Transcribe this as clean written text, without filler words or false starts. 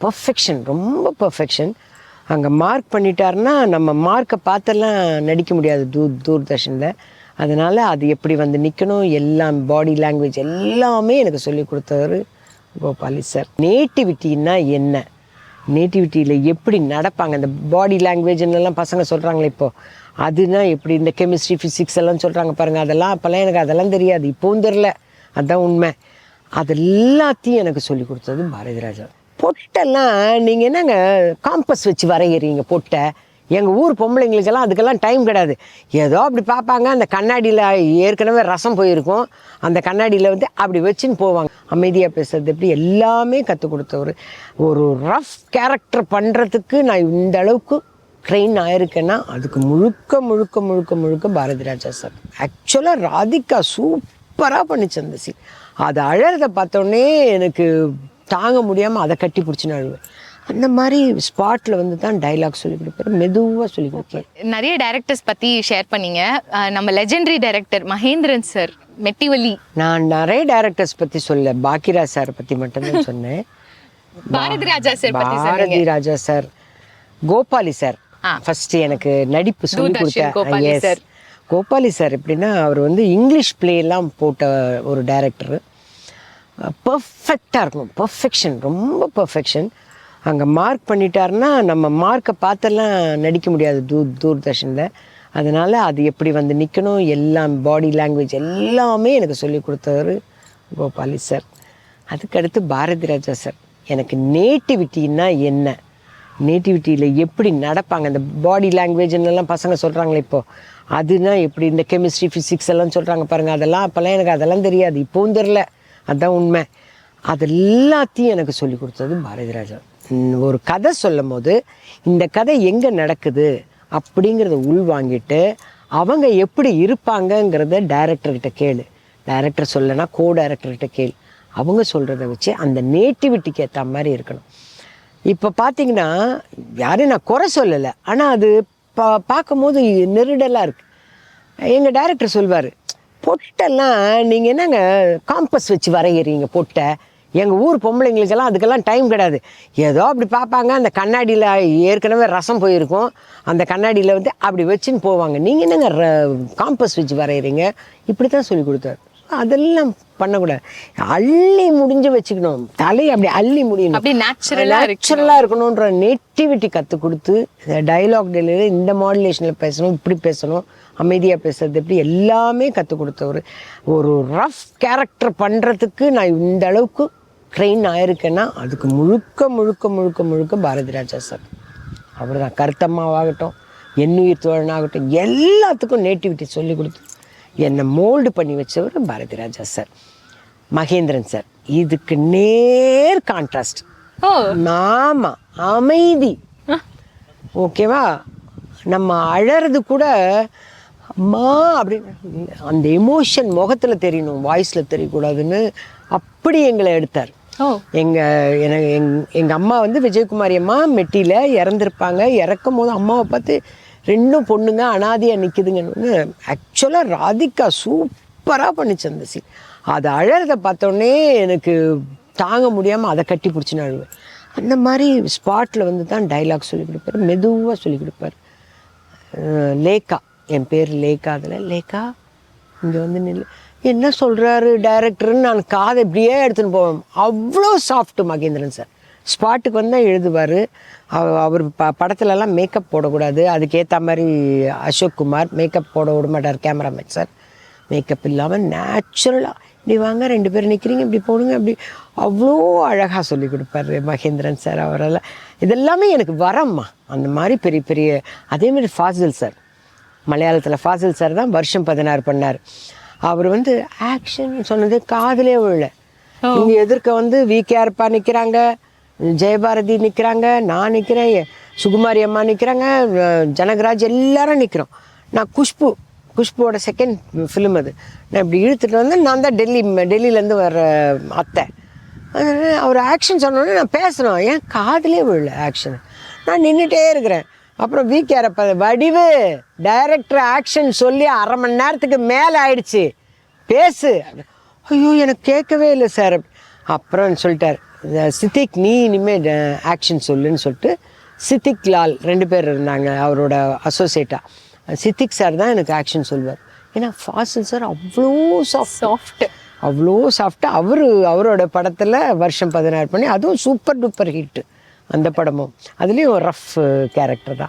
Perfection, ரொம்ப perfection. அங்கே mark பண்ணிட்டாருன்னா நம்ம மார்க்கை பார்த்தெல்லாம் நடிக்க முடியாது தூர்தர்ஷனில். அதனால் அது எப்படி வந்து நிற்கணும், எல்லாம் பாடி லாங்குவேஜ் எல்லாமே எனக்கு சொல்லி கொடுத்தவர் கோபாலி சார். நேட்டிவிட்டின்னா என்ன, நேட்டிவிட்டியில் எப்படி நடப்பாங்க, இந்த பாடி லாங்குவேஜ்னெல்லாம் பசங்க சொல்கிறாங்களே இப்போது, அதுனா எப்படி இந்த கெமிஸ்ட்ரி ஃபிசிக்ஸ் எல்லாம் சொல்கிறாங்க பாருங்கள், அதெல்லாம் அப்போல்லாம் எனக்கு அதெல்லாம் தெரியாது, இப்போவும் தெரில, அதுதான் உண்மை. அது எல்லாத்தையும் எனக்கு சொல்லி கொடுத்தது பாரதி ராஜா. பொட்டெல்லாம் நீங்கள் என்னங்க காம்பஸ் வச்சு வரைகிறீங்க பொட்டை? எங்கள் ஊர் பொம்பளைங்களுக்கெல்லாம் அதுக்கெல்லாம் டைம் கிடையாது. ஏதோ அப்படி பார்ப்பாங்க, அந்த கண்ணாடியில் ஏற்கனவே ரசம் போயிருக்கும், அந்த கண்ணாடியில் வந்து அப்படி வச்சுன்னு போவாங்க. அமைதியாக பேசுறது எப்படி எல்லாமே கற்றுக் கொடுத்தவர். ஒரு ரஃப் கேரக்டர் பண்ணுறதுக்கு நான் இந்த அளவுக்கு ட்ரெயின் ஆயிருக்கேன்னா அதுக்கு முழுக்க முழுக்க முழுக்க முழுக்க பாரதி ராஜா சார். ஆக்சுவலாக ராதிகா சூப்பராக பண்ணிச்சு அந்த சீன். அது அழறதை பார்த்தோன்னே எனக்கு தாங்க முடியாமல் அதை கட்டி பிடிச்சின்னு அழுவேன். அந்த மாதிரி ஸ்பாட்டில் வந்து தான் டைலாக் சொல்லி கொடுப்பாரு, மெதுவாக சொல்லி கொடுப்பாரு. நிறைய டைரக்டர்ஸ் பற்றி ஷேர் பண்ணீங்க. நம்ம லெஜெண்டரி டைரக்டர் மகேந்திரன் சார், மெட்டிவலி. நான் நிறைய டைரக்டர்ஸ் பற்றி சொல்ல, பாக்கியராஜ் சார் பற்றி மட்டும்தான் சொன்னேன். பாரதி ராஜா சார் பற்றி Bharathi Raja sir, Gopali sir first எனக்கு நடிப்பு சொல்லி கொடுத்த. கோபாலி சார் எப்படின்னா, அவர் வந்து இங்கிலீஷ் பிளேலாம் போட்ட ஒரு டைரக்டர். பர்ஃபெக்டாக இருக்கணும், பர்ஃபெக்ஷன், ரொம்ப பர்ஃபெக்ஷன். அங்கே மார்க் பண்ணிட்டாருன்னா நம்ம மார்க்கை பார்த்தெல்லாம் நடிக்க முடியாது தூர்தர்ஷனில். அதனால் அது எப்படி வந்து நிற்கணும், எல்லாம் பாடி லாங்குவேஜ் எல்லாமே எனக்கு சொல்லி கொடுத்தவர் கோபாலி சார். அதுக்கடுத்து பாரதி ராஜா சார். எனக்கு நேட்டிவிட்டின்னா என்ன, நேட்டிவிட்டியில் எப்படி நடப்பாங்க, இந்த பாடி லாங்குவேஜ்னெல்லாம் பசங்க சொல்கிறாங்களே இப்போது, அதுனா எப்படி இந்த கெமிஸ்ட்ரி ஃபிசிக்ஸ் எல்லாம் சொல்கிறாங்க பாருங்கள், அதெல்லாம் அப்போல்லாம் எனக்கு அதெல்லாம் தெரியாது, இப்போவும் தெரில, அதுதான் உண்மை. அது எல்லாத்தையும் எனக்கு சொல்லி கொடுத்தது பாரதி ராஜா. ஒரு கதை சொல்லும் போது இந்த கதை எங்கே நடக்குது அப்படிங்கிறத உள்வாங்கிட்டு அவங்க எப்படி இருப்பாங்கங்கிறத டைரக்டர்கிட்ட கேளு, டைரக்டர் சொல்லனா கோ டைரக்டர்கிட்ட கேளு, அவங்க சொல்கிறத வச்சு அந்த நேட்டிவிட்டிக்கு ஏற்ற மாதிரி இருக்கணும். இப்போ பார்த்தீங்கன்னா யாரையும் நான் குறை சொல்லலை, ஆனால் அது பார்க்கும்போது நெருடலாக இருக்குது. எங்கள் டைரக்டர் சொல்வார், பொட்டெல்லாம் நீங்கள் என்னங்க காம்பஸ் வச்சு வரைகிறீங்க பொட்டை? எங்கள் ஊர் பொம்பளைங்களுக்கெல்லாம் அதுக்கெல்லாம் டைம் கிடையாது. ஏதோ அப்படி பார்ப்பாங்க, அந்த கண்ணாடியில் ஏற்கனவே ரசம் போயிருக்கும், அந்த கண்ணாடியில் வந்து அப்படி வச்சுன்னு போவாங்க. நீங்கள் என்னங்க காம்பஸ் வச்சு வரைகிறீங்க? இப்படி தான் சொல்லி கொடுத்தாரு. அதெல்லாம் பண்ணக்கூடாது, அள்ளி முடிஞ்சு வச்சுக்கணும், தலையை அப்படி அள்ளி முடியணும், அப்படி நேச்சுரலாக இருக்கணுன்ற நேட்டிவிட்டி கற்றுக் கொடுத்து, டைலாக் டெலிவரி இந்த மாடுலேஷனில் பேசணும், இப்படி பேசணும், அமைதியாக பேசுறது எப்படி எல்லாமே கற்றுக் கொடுத்தவர். ஒரு ரஃப் கேரக்டர் பண்ணுறதுக்கு நான் இந்த அளவுக்கு ட்ரெயின் ஆயிருக்கேன்னா அதுக்கு முழுக்க முழுக்க முழுக்க முழுக்க பாரதி ராஜா சார். அவர் தான். கருத்தம்மாவாகட்டும், என்னுயிர் தோழனாகட்டும், எல்லாத்துக்கும் நேட்டிவிட்டி சொல்லி கொடுத்து என்னை மோல்டு பண்ணி வச்சவர் பாரதி ராஜா சார். மகேந்திரன் சார் இதுக்கு நேர் கான்ட்ராஸ்ட். ஆமாம், அமைதி. ஓகேவா, நம்ம அழறது கூட அம்மா அப்படின்னு அந்த எமோஷன் முகத்தில் தெரியணும், வாய்ஸில் தெரியக்கூடாதுன்னு அப்படி எங்களை எடுத்தார். எங்கள் அம்மா வந்து விஜயகுமாரி அம்மா மெட்டியில் இறந்துருப்பாங்க. இறக்கும் போது அம்மாவை பார்த்து ரெண்டும் பொண்ணுங்க அனாதையாக நிற்குதுங்கன்னு. ஆக்சுவலாக ராதிகா சூப்பராக பண்ணிச்சு அந்த சீன். அது அழறதை பார்த்தோன்னே எனக்கு தாங்க முடியாமல் அதை கட்டி பிடிச்சின்னு அழுவேன். அந்த மாதிரி ஸ்பாட்டில் வந்து தான் டைலாக் சொல்லி கொடுப்பாரு, மெதுவாக சொல்லி கொடுப்பாரு. லேக்கா, என் பேர் லேக்கா. அதில் லேக்கா இங்கே வந்து நில்லு, என்ன சொல்கிறாரு டைரக்டர்னு நான் காதை இப்படியே எடுத்துன்னு போவேன். அவ்வளோ சாஃப்ட்டு மகேந்திரன் சார். ஸ்பாட்டுக்கு வந்து எழுதுவார். அவர் படத்துலலாம் மேக்கப் போடக்கூடாது, அதுக்கேற்ற மாதிரி அசோக் குமார் மேக்கப் போட விட மாட்டார் கேமராமேன் சார். மேக்கப் இல்லாமல் நேச்சுரலாக இப்படி வாங்க, 2 பேர் நிற்கிறீங்க, இப்படி போடுங்க, அப்படி அவ்வளோ அழகாக சொல்லி கொடுப்பார் மகேந்திரன் சார். அவரெல்லாம் இதெல்லாமே எனக்கு வரம்மா அந்த மாதிரி பெரிய பெரிய. அதேமாதிரி ஃபாசில் சார், மலையாளத்தில் ஃபாசில் சார் தான் வருஷம் 16 பண்ணார். அவர் வந்து ஆக்ஷன் சொன்னது காதலே விழல. இங்கே எதிர்க்க வந்து விகேஆர்ப்பா நிற்கிறாங்க, ஜெயபாரதி நிற்கிறாங்க, நான் நிற்கிறேன், சுகுமாரி அம்மா நிற்கிறாங்க, ஜனகராஜ் எல்லாரும் நிற்கிறோம். நான் குஷ்புவோட செகண்ட் ஃபிலிம் அது. நான் இப்படி இழுத்துட்டு வந்து நான் தான் டெல்லியிலேருந்து வர்ற அத்தை. அவர் ஆக்ஷன் சொன்னோடனே நான் பேசுகிறோம், ஏன் காதலே விழல ஆக்ஷன். நான் நின்றுட்டே இருக்கிறேன். அப்புறம் விகேஆர்ப்பா, வடிவு டைரக்டர் ஆக்ஷன் சொல்லி 1/2 மணி நேரத்துக்கு மேலே ஆயிடுச்சு, பேசு. ஐயோ எனக்கு கேட்கவே இல்லை சார். அப்புறம் சொல்லிட்டார், சித்திக் நீ இனிமேல் ஆக்ஷன் சொல்லுன்னு சொல்லிட்டு சித்திக் லால் 2 பேர் இருந்தாங்க அவரோட அசோசியேட்டாக. சித்திக் சார் தான் எனக்கு ஆக்ஷன் சொல்வார். ஏன்னா ஃபாசில் சார் அவ்வளோ சாஃப்ட், அவ்வளோ சாஃப்ட்டு. அவரோட படத்தில் வருஷம் 16 பண்ணி அதுவும் சூப்பர் டூப்பர் ஹிட்டு அந்த படமும். அதுலேயும் ரஃப் கேரக்டர் தான்.